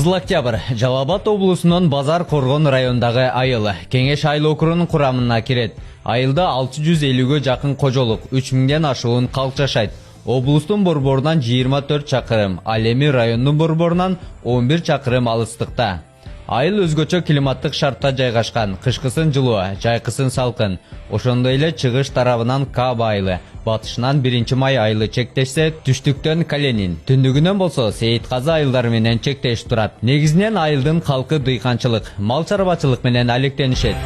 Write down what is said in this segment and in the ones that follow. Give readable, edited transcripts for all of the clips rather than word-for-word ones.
Кызыл Октябрь Жалал Абад облусунун Базар Коргон районундагы айыл Кеңеш айыл округунун курамына кирет. Айылда 650ге жакын кожолук, 3000ден ашуун калк жашайт. Облустун борборунан 24 чакырым, ал эми райондун борборунан 11 чакырым алыстыкта. Айыл өзгөчө климаттык шартта жайгашкан. Кышкысын жылуу, жайкысын салкын. Ошондой эле чыгыш тарабынан Каба айылы, батышынан 1-май айылы чектешсе, түштүктөн Каленин, түндүгүнөн болсо Сейитказы айылдары менен чектеш турат. Негизинен айылдын калкы дыйканчылык, мал чарбачылык менен алектенишет.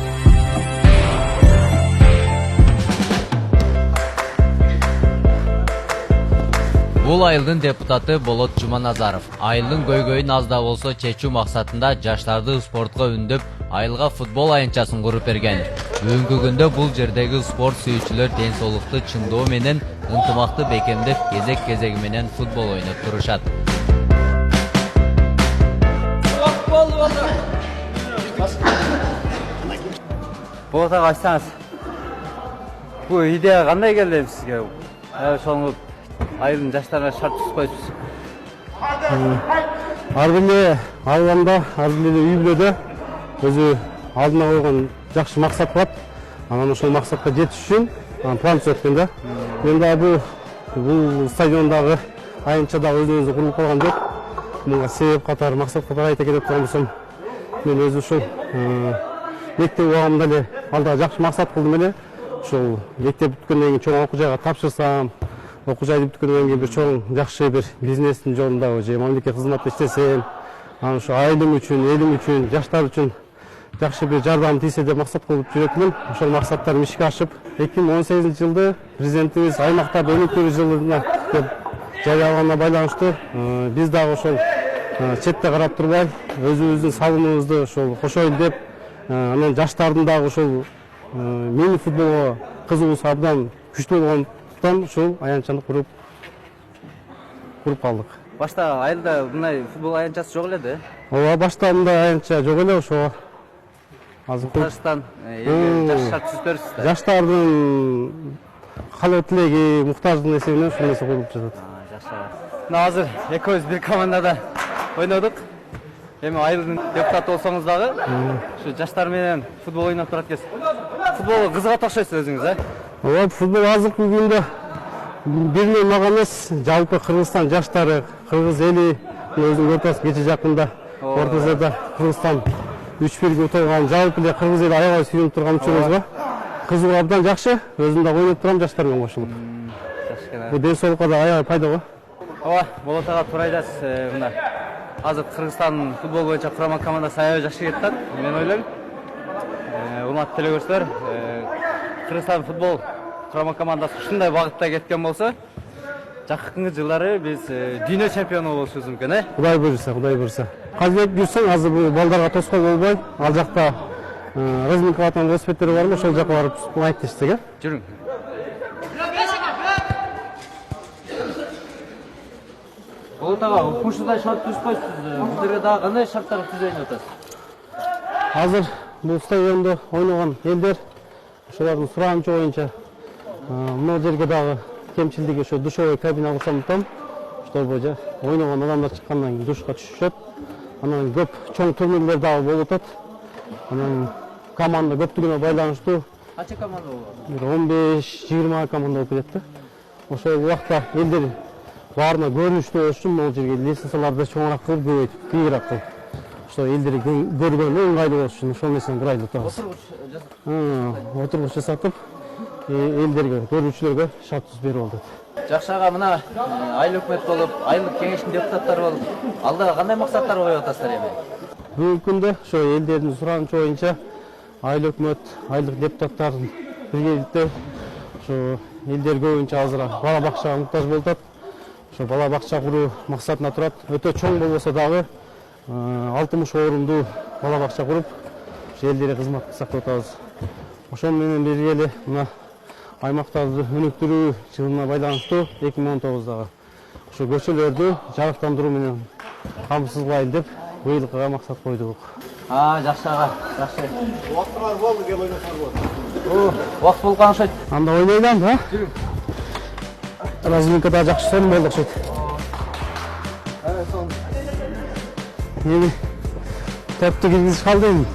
Бул айылдын депутаты Болот Жуманазаров. Айылдын көйгөйүн аз да болсо чечүү максатында жаштарды спортко үндөп, айылга футбол аянтчасын куруп берген. Бүгүнкү күндө бул жердеги спорт сүйүүчүлөр ден соолукту чыңдоо менен ынтымакты бекемдеп, кезек-кезеги менен футбол ойноп турушат. Болот ага, айтсаңыз, бул идея кандай келди сизге? Ошону айылдын жаштарына шарт түзүп койсуз. Ар бир айылда, ар бир үй бүлөдө өзү алдына койгон жакшы максат бар. Анан ошол максатка жетиш үчүн план түзөткөн да. Мен да бул стадиондагы аянтчада өзүнүзү куруп койгон жок. Мага себеп катары, максат катары айта кетип турган болсом, мен өзү ушул мектеп убагымда эле алдыга жакшы максат кылдым эле. Ушул мектеп бүткөндөн кийин чоң окуу жайга тапшырсам, окуу жайды бүткөндөн кийин бир чоң жакшы бир бизнестин жолунда же мамлекет кызматында иштесем, анан ушу айылым үчүн, элим үчүн, жаштар үчүн жакшы бир жардам тийсе деп максат кылып жүрөтмүн. Ошол максаттарым ишке ашып, 2018-жылды президентибиз аймактарды өнүктүрүү жылына деп жарыялаганына байланыштуу биз дагы ошол четте карап турбай, өзүбүздүн салымыбызды ошол кошойлу деп, анан жаштардын дагы ошол мини футболго кызыгуусу абдан күчтүү болгондуктан ушул аянтчаны куруп калдык. Башта айылда мындай футбол аянтчасы жок эле да? Ооба, башта мындай аянтча жок эле, ошого азыр Кыргызстан жаш шарт түзүп берипсиз да? Жаштардын каалоо тилеги, муктаждын эсебинен ушул нерсе куруп жатат. Мына азыр экөөбүз бир командада ойнодук. Эми айылдын депутаты болсоңуз дагы, ушу жаштар менен футбол ойноп турат экенсиз. Футболго кызыгат окшойсуз өзүңүз, а? Ооба, футбол азыркы күндө бир эле мага эмес, жалпы Кыргызстан жаштары, кыргыз эли өзүң көрүп атасыз, кече жакында Ортозада Кыргызстан 3-1 утулган, жалпы эле кыргыз эли аябай сүйүнүп турган учурубузга кызыгуу абдан жакшы, өзүм да ойноп турам жаштар менен кошулуп. Бул ден соолукка да аябай пайда го. Ооба, Болот ага туура айтасыз. Мына азыр Кыргызстан футбол боюнча курама командасы аябай жакшы кетип атат, мен ойлойм. Урматтуу телекөрүүчүлөр, Кыргызстан футбол курама командасы ушундай багытта кеткен болсо, жакынкы жылдары биз дүйнө чемпиону болушубуз мүмкүн, э? Кудай буйрса, Кудай буйрса. Казбек жүрсөң, азыр бул балдарга тоскоол болбой, ал жакта разминковатан велосипедтери барбы, ошол жака барып айтышсак, э? Жүрүң. Болот ага, ушундай шарт түзүп койсуз. Бул жерде дагы кандай шарттарды түзөйүн атасыз? Азыр бул стадиондо ойногон элдер ошолордун суранычы боюнча мына жерге дагы кемчилдиги ошо душевой кабина курсамдыктан, ошол боюнча ойногон адамдар чыккандан кийин душка түшүшөт. Анан көп чоң турнирлер дагы болуп атат. Анан команда көптүгүнө байланыштуу. Канча команда болот? 15-20 команда болуп кетет да. Ошол убакта элдер баарына көрүнүштүү болуш үчүн могу жерге лестницаларды чоңураак кылып, көбөйтүп, кийиrak кылып, ошо элдер көргөнгө ыңгайлуу болуш үчүн ошол нерсени курайлы атабыз. Отургуч жасатып, элдерге, көрүүчүлөргө шарт түзүп берип атат. Жакшы ага, мына айыл өкмөт болуп, айылдык кеңештин депутаттары болуп, алда кандай максаттар коюп атасыздар эми? Бүгүнкү күндө ошо элдердин суранычы боюнча айыл өкмөт, айылдык депутаттардын биргеликте ошо элдер көбүнчө азыр бала бакчага муктаж болуп атат. Ошо бала бакча куруу максатына турат. Өтө чоң болбосо дагы 60 орундуу бала бакча куруп, ошо элдерге кызмат кылсак деп атабыз. Ошол менен бирге эле мына аймактарды өнүктүрүү жылына байланыштуу 2019-дагы ошо көчөлөрдү жарыктандыруу менен камсыздалайын деп быйылкыга максат койдук. Жакшы ага, жакшы. Убактылар болду, кел ойносоңор болот. Убакыт болгон окшойт. Анда ойнойдам, а? Разминкада жакшы сон болду окшойт. эми тепти киргизип калды эми.